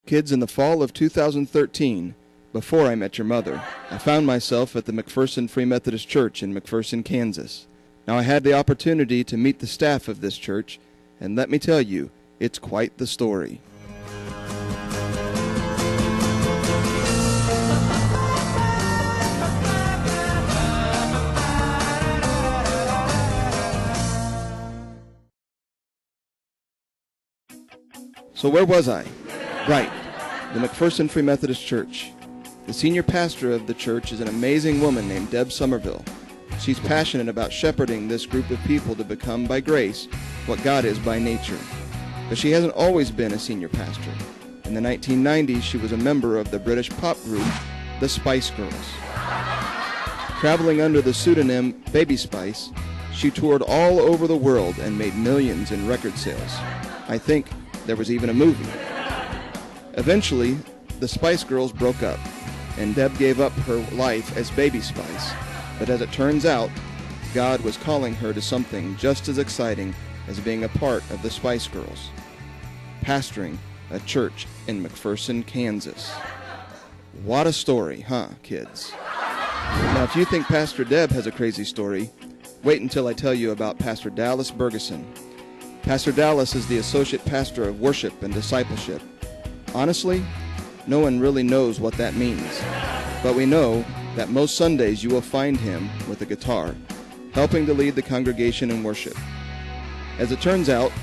Kids, in the fall of 2013, before I met your mother, I found myself at the McPherson Free Methodist Church in McPherson, Kansas. Now, I had the opportunity to meet the staff of this church, and let me tell you, it's quite the story. So where was I? Right, the McPherson Free Methodist Church. The senior pastor of the church is an amazing woman named Deb Somerville. She's passionate about shepherding this group of people to become, by grace, what God is by nature. But she hasn't always been a senior pastor. In the 1990s, she was a member of the British pop group, the Spice Girls. Traveling under the pseudonym Baby Spice, she toured all over the world and made millions in record sales. I think there was even a movie. Eventually, the Spice Girls broke up, and Deb gave up her life as Baby Spice. But as it turns out, God was calling her to something just as exciting as being a part of the Spice Girls, pastoring a church in McPherson, Kansas. What a story, huh, kids? Now, if you think Pastor Deb has a crazy story, wait until I tell you about Pastor Dallas Bergeson. Pastor Dallas is the Associate Pastor of Worship and Discipleship. Honestly, no one really knows what that means, but we know that most Sundays you will find him with a guitar, helping to lead the congregation in worship. As it turns out,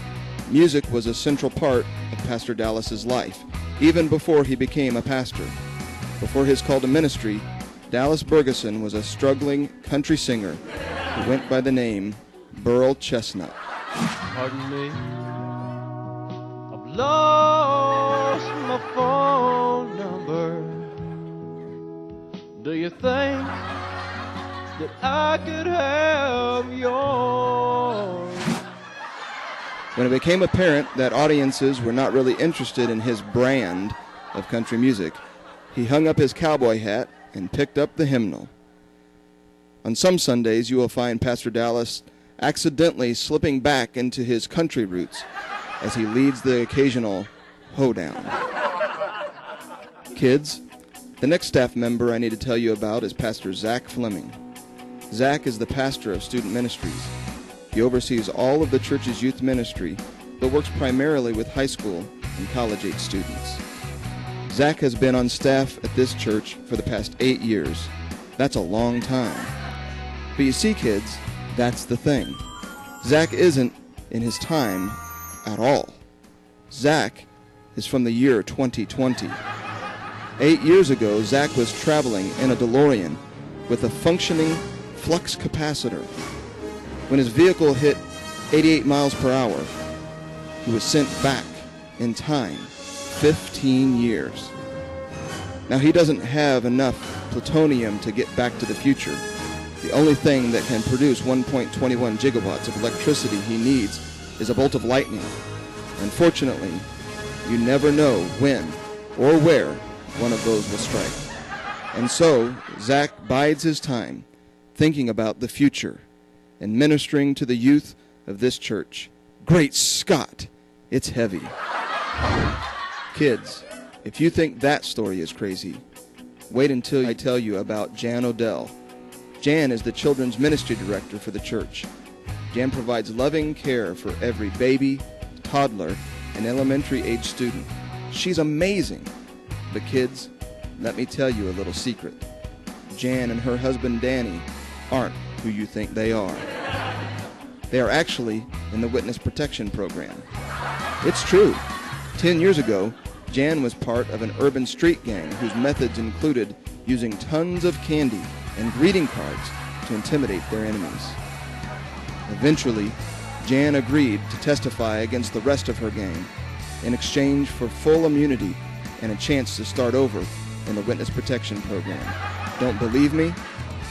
music was a central part of Pastor Dallas's life, even before he became a pastor. Before his call to ministry, Dallas Bergeson was a struggling country singer who went by the name Burl Chestnut. Pardon me, I've lost my phone number. Do you think that I could have yours? When it became apparent that audiences were not really interested in his brand of country music, he hung up his cowboy hat and picked up the hymnal. On some Sundays, you will find Pastor Dallas accidentally slipping back into his country roots as he leads the occasional hoedown. Kids, the next staff member I need to tell you about is Pastor Zach Fleming. Zach is the pastor of student ministries. He oversees all of the church's youth ministry, but works primarily with high school and college-age students. Zach has been on staff at this church for the past 8 years. That's a long time. But you see, kids, that's the thing. Zach isn't in his time at all. Zach is from the year 2020. 8 years ago, Zach was traveling in a DeLorean with a functioning flux capacitor. When his vehicle hit 88 miles per hour, he was sent back in time 15 years. Now, he doesn't have enough plutonium to get back to the future. The only thing that can produce 1.21 gigawatts of electricity he needs is a bolt of lightning. Unfortunately, you never know when or where one of those will strike. And so, Zach bides his time, thinking about the future and ministering to the youth of this church. Great Scott, it's heavy. Kids, if you think that story is crazy, wait until I tell you about Jan Odell. Jan is the children's ministry director for the church. Jan provides loving care for every baby, toddler, and elementary-age student. She's amazing. But kids, let me tell you a little secret. Jan and her husband Danny aren't who you think they are. They are actually in the witness protection program. It's true. 10 years ago, Jan was part of an urban street gang whose methods included using tons of candy and greeting cards to intimidate their enemies. Eventually, Jan agreed to testify against the rest of her gang in exchange for full immunity and a chance to start over in the witness protection program. Don't believe me?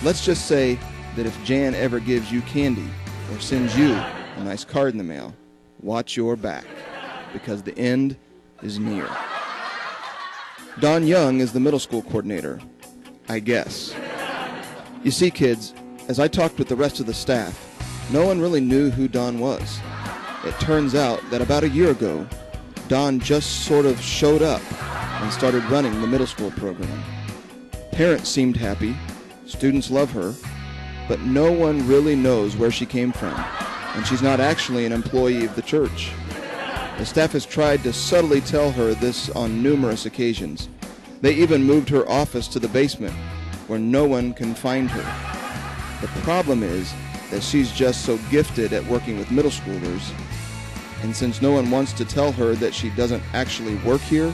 Let's just say that if Jan ever gives you candy or sends you a nice card in the mail, watch your back, because the end is near. Don Young is the middle school coordinator, I guess. You see, kids, as I talked with the rest of the staff, no one really knew who Don was. It turns out that about a year ago, Don just sort of showed up and started running the middle school program. Parents seemed happy, students love her, but no one really knows where she came from, and she's not actually an employee of the church. The staff has tried to subtly tell her this on numerous occasions. They even moved her office to the basement, where no one can find her. The problem is that she's just so gifted at working with middle schoolers, and since no one wants to tell her that she doesn't actually work here,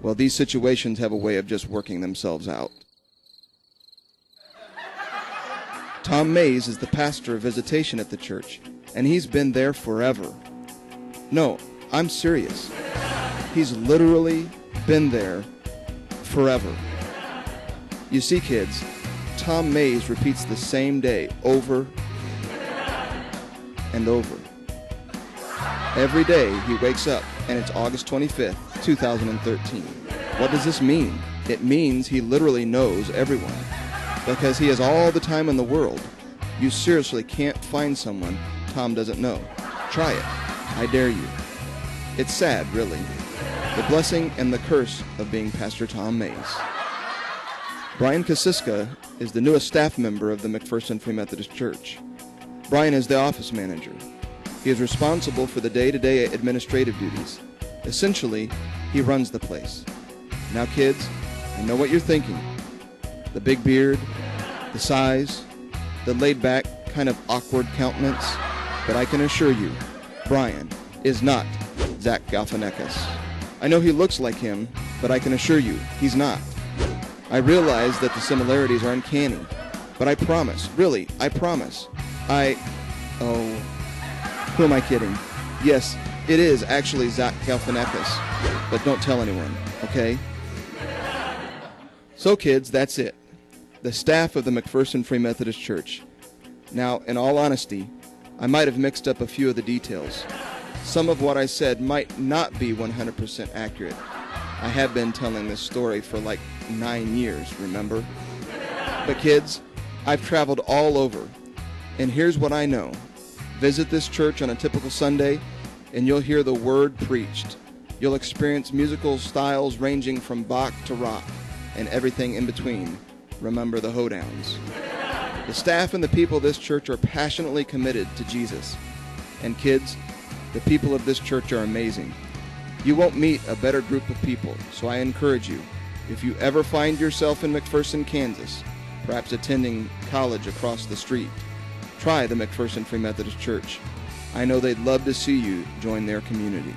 well, these situations have a way of just working themselves out. Tom Mays is the pastor of visitation at the church, and he's been there forever. No, I'm serious. He's literally been there forever. You see, kids, Tom Mays repeats the same day over and over. Every day he wakes up and it's August 25th, 2013. What does this mean? It means he literally knows everyone, because he has all the time in the world. You seriously can't find someone Tom doesn't know. Try it. I dare you. It's sad, really. The blessing and the curse of being Pastor Tom Mays. Brian Kasiska is the newest staff member of the McPherson Free Methodist Church. Brian is the office manager. He is responsible for the day-to-day administrative duties. Essentially, he runs the place. Now, kids, I know what you're thinking. The big beard, the size, the laid-back, kind of awkward countenance. But I can assure you, Brian is not Zach Galifianakis. I know he looks like him, but I can assure you, he's not. I realize that the similarities are uncanny, but I promise, really, I promise. Who am I kidding? Yes, it is actually Zach Galifianakis, but don't tell anyone, okay? So kids, that's it. The staff of the McPherson Free Methodist Church. Now, in all honesty, I might have mixed up a few of the details. Some of what I said might not be 100% accurate. I have been telling this story for like 9 years, remember? But kids, I've traveled all over, and here's what I know. Visit this church on a typical Sunday, and you'll hear the word preached. You'll experience musical styles ranging from Bach to rock, and everything in between. Remember the hoedowns. The staff and the people of this church are passionately committed to Jesus. And kids, the people of this church are amazing. You won't meet a better group of people, so I encourage you, if you ever find yourself in McPherson, Kansas, perhaps attending college across the street, try the McPherson Free Methodist Church. I know they'd love to see you join their community.